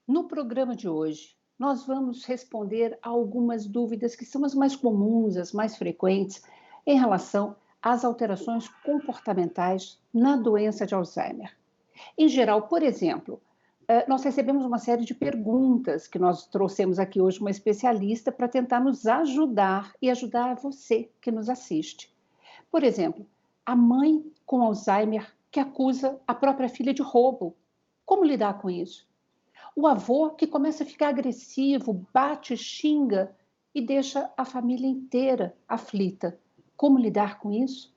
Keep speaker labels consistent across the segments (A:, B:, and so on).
A: No programa de hoje, nós vamos responder a algumas dúvidas que são as mais comuns, as mais frequentes, em relação às alterações comportamentais na doença de Alzheimer. Em geral, por exemplo, nós recebemos uma série de perguntas que nós trouxemos aqui hoje uma especialista para tentar nos ajudar e ajudar você que nos assiste. Por exemplo, a mãe com Alzheimer que acusa a própria filha de roubo. Como lidar com isso? O avô que começa a ficar agressivo, bate, xinga e deixa a família inteira aflita. Como lidar com isso?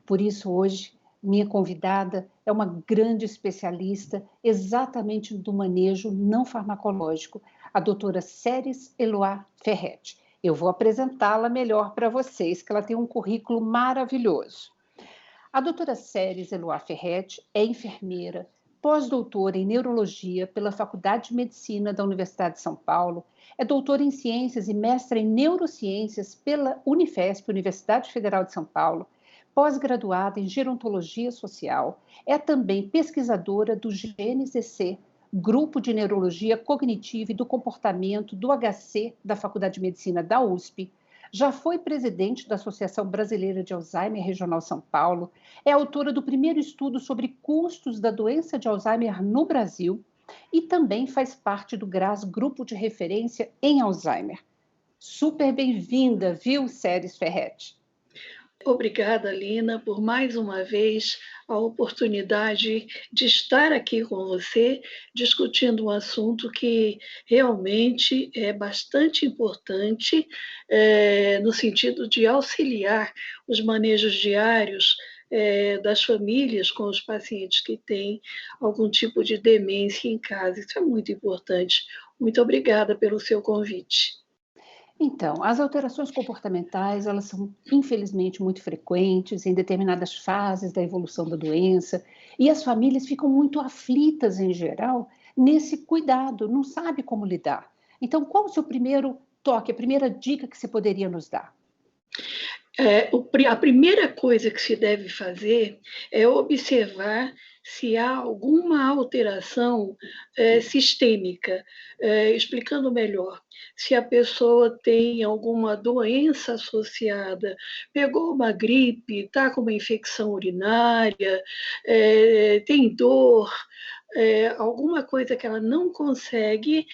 A: Por isso, hoje, minha convidada é uma grande especialista exatamente do manejo não farmacológico, a doutora Séries Eloá Ferretti. Eu vou apresentá-la melhor para vocês, que ela tem um currículo maravilhoso. A doutora Séries Eloá Ferretti é enfermeira, pós-doutora em neurologia pela Faculdade de Medicina da Universidade de São Paulo, é doutora em ciências e mestra em neurociências pela Unifesp, Universidade Federal de São Paulo, pós-graduada em gerontologia social, é também pesquisadora do GNCC, Grupo de Neurologia Cognitiva e do Comportamento do HC da Faculdade de Medicina da USP, já foi presidente da Associação Brasileira de Alzheimer Regional São Paulo, é autora do primeiro estudo sobre custos da doença de Alzheimer no Brasil e também faz parte do GRAS, Grupo de Referência em Alzheimer. Super bem-vinda, viu, Séries Ferretti?
B: Obrigada, Lina, por mais uma vez a oportunidade de estar aqui com você, discutindo um assunto que realmente é bastante importante, no sentido de auxiliar os manejos diários das famílias com os pacientes que têm algum tipo de demência em casa. Isso é muito importante. Muito obrigada pelo seu convite.
A: Então, as alterações comportamentais, elas são infelizmente muito frequentes em determinadas fases da evolução da doença, e as famílias ficam muito aflitas em geral nesse cuidado, não sabe como lidar. Então, qual o seu primeiro toque, a primeira dica que você poderia nos dar?
B: A primeira coisa que se deve fazer é observar se há alguma alteração sistêmica. Explicando melhor, se a pessoa tem alguma doença associada, pegou uma gripe, está com uma infecção urinária, tem dor, alguma coisa que ela não consegue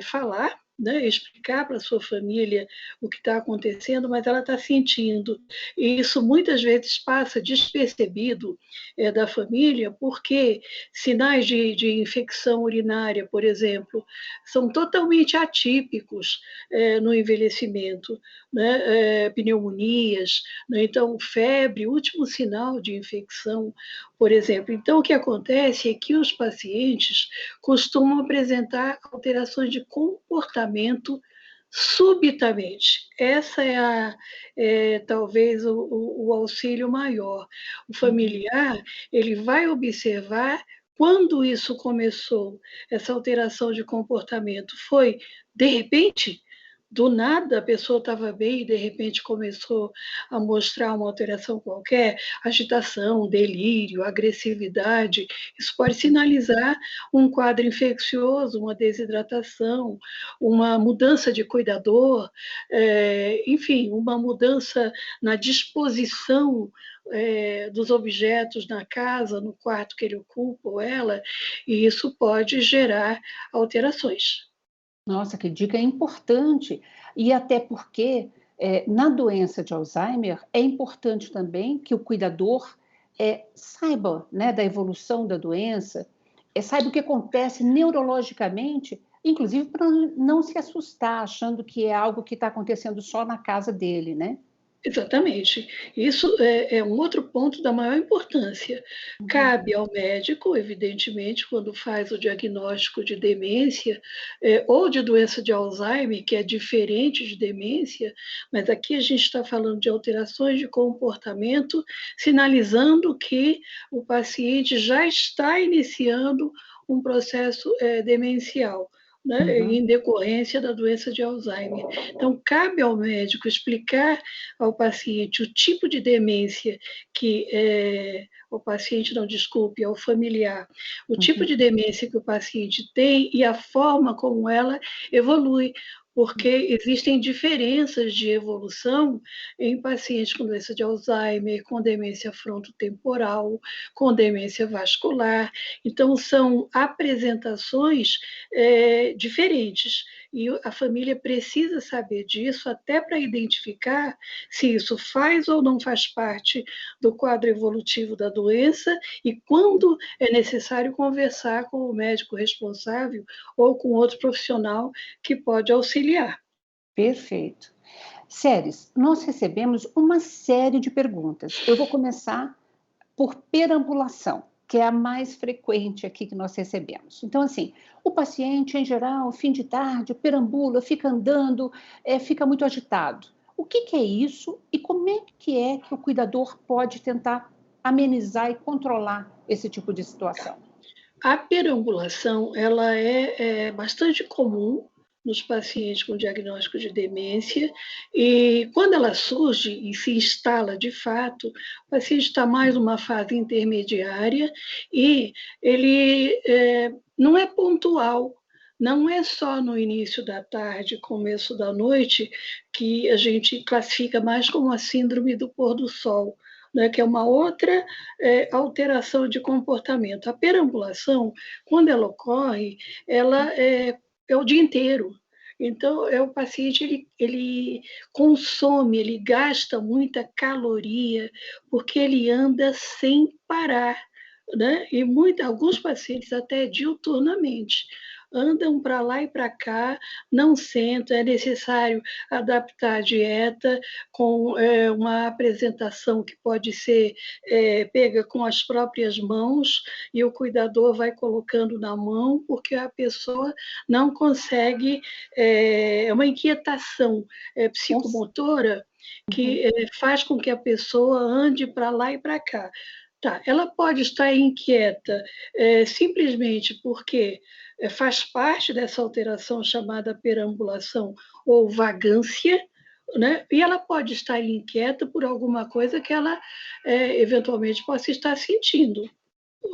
B: falar, né, explicar para a sua família o que está acontecendo, mas ela está sentindo. E isso muitas vezes passa despercebido da família, porque sinais de infecção urinária, por exemplo, são totalmente atípicos no envelhecimento, né? Pneumonias, né? Então, febre, último sinal de infecção, por exemplo. Então, o que acontece é que os pacientes costumam apresentar alterações de comportamento subitamente. Essa talvez o auxílio maior. O
A: Uhum.
B: familiar, ele vai observar quando isso começou, essa alteração de comportamento. Foi de repente? Do nada a pessoa estava bem e de repente começou a mostrar uma alteração qualquer, agitação, delírio, agressividade. Isso pode sinalizar um quadro infeccioso, uma desidratação, uma mudança de cuidador, enfim, uma mudança na disposição dos objetos na casa, no quarto que ele ocupa ou ela, e isso pode gerar alterações.
A: Nossa, que dica importante! E até porque, na doença de Alzheimer, é importante também que o cuidador, saiba, né, da evolução da doença, saiba o que acontece neurologicamente, inclusive para não se assustar, achando que é algo que está acontecendo só na casa dele, né?
B: Exatamente. Isso é um outro ponto da maior importância.
A: Uhum.
B: Cabe ao médico, evidentemente, quando faz o diagnóstico de demência, ou de doença de Alzheimer, que é diferente de demência, mas aqui a gente está falando de alterações de comportamento, sinalizando que o paciente já está iniciando um processo demencial. né, em decorrência da doença de Alzheimer. Então, cabe ao médico explicar ao paciente o tipo de demência que o paciente, não, desculpe, ao familiar, o tipo de demência que o paciente tem e a forma como ela evolui, porque existem diferenças de evolução em pacientes com doença de Alzheimer, com demência frontotemporal, com demência vascular. Então, são apresentações diferentes. E a família precisa saber disso até para identificar se isso faz ou não faz parte do quadro evolutivo da doença e quando é necessário conversar com o médico responsável ou com outro profissional que pode auxiliar.
A: Perfeito. Séries, nós recebemos uma série de perguntas. Eu vou começar por perambulação, que é a mais frequente aqui que nós recebemos. Então, assim, o paciente, em geral, fim de tarde, perambula, fica andando, fica muito agitado. O que é isso e como é que o cuidador pode tentar amenizar e controlar esse tipo de situação?
B: A perambulação ela é bastante comum nos pacientes com diagnóstico de demência e quando ela surge e se instala de fato, o paciente está mais numa fase intermediária e ele não é pontual, não é só no início da tarde, começo da noite, que a gente classifica mais como a síndrome do pôr do sol, né, que é uma outra alteração de comportamento. A perambulação, quando ela ocorre, ela é o dia inteiro. Então, o paciente ele consome, ele gasta muita caloria, porque ele anda sem parar, né? E alguns pacientes até diuturnamente andam para lá e para cá, não sentam, é necessário adaptar a dieta com uma apresentação que pode ser pega com as próprias mãos e o cuidador vai colocando na mão, porque a pessoa não consegue, é uma inquietação psicomotora que faz com que a pessoa ande para lá e para cá. Tá, ela pode estar inquieta simplesmente porque faz parte dessa alteração chamada perambulação ou vagância, né? E ela pode estar inquieta por alguma coisa que ela eventualmente possa estar sentindo,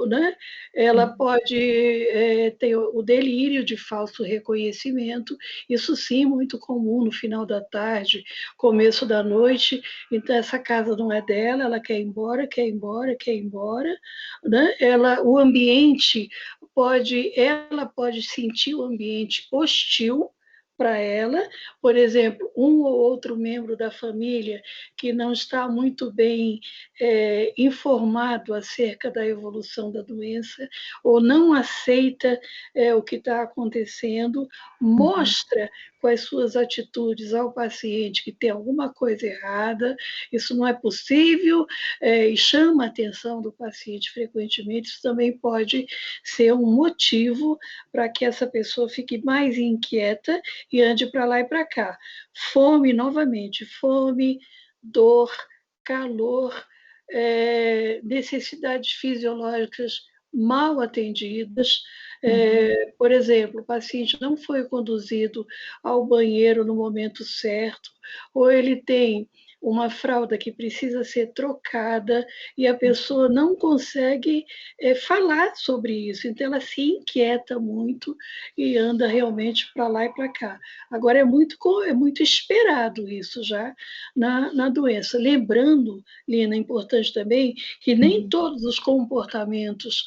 B: né? Ela pode ter o delírio de falso reconhecimento, isso sim, muito comum no final da tarde, começo da noite, então essa casa não é dela, ela quer ir embora, quer ir embora, quer ir embora, né? O ambiente ela pode sentir o ambiente hostil para ela, por exemplo, um ou outro membro da família que não está muito bem informado acerca da evolução da doença ou não aceita o que está acontecendo, mostra com as suas atitudes ao paciente que tem alguma coisa errada, isso não é possível, e chama a atenção do paciente frequentemente, isso também pode ser um motivo para que essa pessoa fique mais inquieta e ande para lá e para cá. Fome, novamente, fome, dor, calor, necessidades fisiológicas mal atendidas. Por exemplo, o paciente não foi conduzido ao banheiro no momento certo, ou ele tem uma fralda que precisa ser trocada e a pessoa não consegue falar sobre isso, então ela se inquieta muito e anda realmente para lá e para cá. Agora, é muito esperado isso já na doença. Lembrando, Lina, é importante também, que nem todos os comportamentos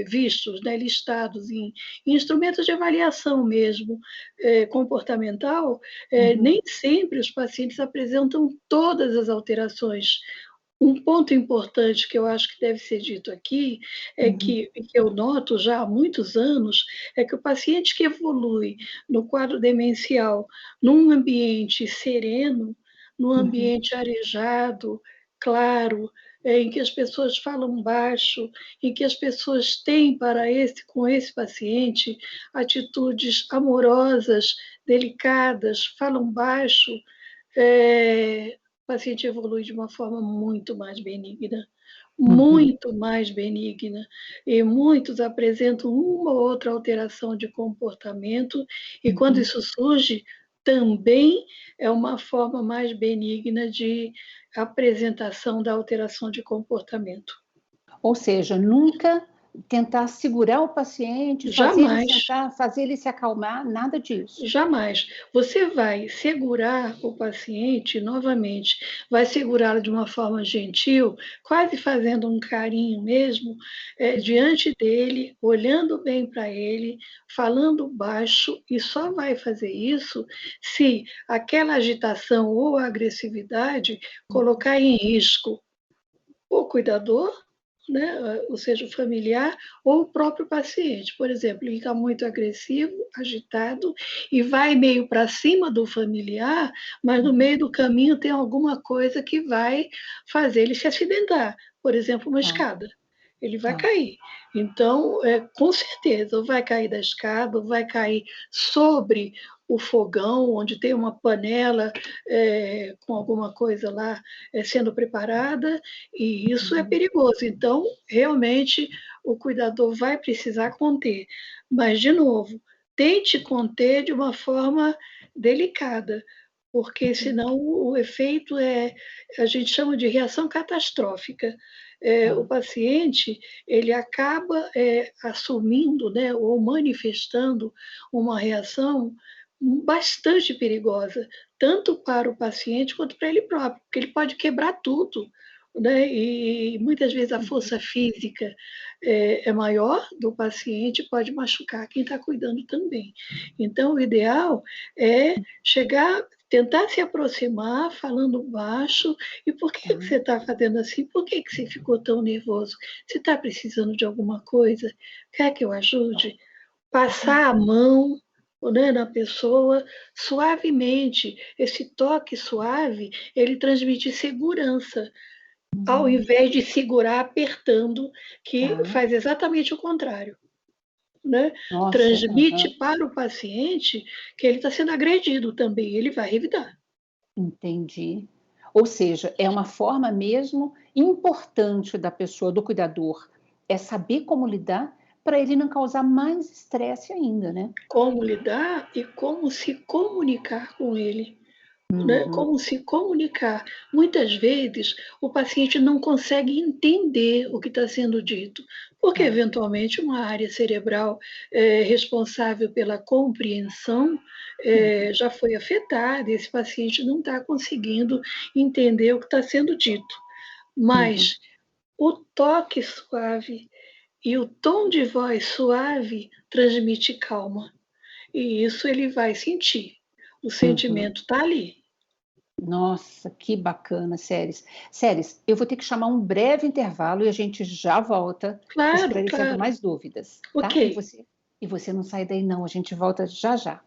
B: vistos, né, listados em instrumentos de avaliação mesmo, comportamental, nem sempre os pacientes apresentam todas as alterações. Um ponto importante que eu acho que deve ser dito aqui é que eu noto já há muitos anos é que o paciente que evolui no quadro demencial num ambiente sereno, num ambiente arejado, claro, em que as pessoas falam baixo, em que as pessoas têm com esse paciente atitudes amorosas, delicadas, falam baixo, o paciente evolui de uma forma muito mais benigna,
A: Uhum,
B: muito mais benigna, e muitos apresentam uma ou outra alteração de comportamento, e quando
A: uhum.
B: isso surge, também é uma forma mais benigna de apresentação da alteração de comportamento.
A: Ou seja, nunca tentar segurar o paciente, fazer ele
B: Jamais.
A: sentar, fazer ele se acalmar, nada disso.
B: Jamais. Você vai segurar o paciente novamente, vai segurá-lo de uma forma gentil, quase fazendo um carinho mesmo,
A: Uhum.
B: diante dele, olhando bem para ele, falando baixo, e só vai fazer isso se aquela agitação ou agressividade colocar em risco o cuidador, né, ou seja, o familiar, ou o próprio paciente. Por exemplo, ele fica muito agressivo, agitado, e vai meio para cima do familiar, mas no
A: Uhum.
B: meio do caminho tem alguma coisa que vai fazer ele se acidentar, por exemplo, uma
A: Tá,
B: escada. Ele vai
A: tá.
B: cair. Então, com certeza, ou vai cair da escada, ou vai cair sobre o fogão, onde tem uma panela com alguma coisa lá sendo preparada, e isso é
A: Uhum.
B: perigoso. Então, realmente, o cuidador vai precisar conter. Mas, de novo, tente conter de uma forma delicada, porque
A: Uhum.
B: senão o efeito a gente chama de reação catastrófica. O
A: Tá.
B: paciente ele acaba assumindo, né, ou manifestando uma reação bastante perigosa, tanto para o paciente quanto para ele próprio, porque ele pode quebrar tudo, né? E muitas vezes a
A: Uhum.
B: força física é maior do paciente, pode machucar quem está cuidando também. Então, o ideal é chegar, tentar se aproximar, falando baixo. E por que
A: Tá.
B: você está fazendo assim? Por que você ficou tão nervoso? Você está precisando de alguma coisa? Quer que eu ajude?
A: Uhum.
B: Passar a mão, né, na pessoa suavemente. Esse toque suave, ele transmite segurança, ao
A: Uhum.
B: invés de segurar apertando, que
A: Tá.
B: faz exatamente o contrário, né?
A: Nossa,
B: Transmite
A: aham.
B: para o paciente que ele está sendo agredido também, ele vai revidar.
A: Entendi. Ou seja, é uma forma mesmo importante da pessoa, do cuidador, é saber como lidar para ele não causar mais estresse ainda, né?
B: Como lidar e como se comunicar com ele. Né,
A: Uhum.
B: como se comunicar. Muitas vezes o paciente não consegue entender o que está sendo dito, porque
A: Tá.
B: eventualmente uma área cerebral responsável pela compreensão
A: Uhum.
B: já foi afetada e esse paciente não está conseguindo entender o que está sendo dito.
A: Uhum.
B: Mas o toque suave e o tom de voz suave transmite calma, e isso ele vai sentir. O
A: Uhum.
B: sentimento está ali.
A: Nossa, que bacana, Séries. Séries, eu vou ter que chamar um breve intervalo e a gente já volta
B: Claro,
A: esclarecendo
B: claro.
A: mais dúvidas,
B: Ok.
A: tá? E você não sai daí não, a gente volta já já.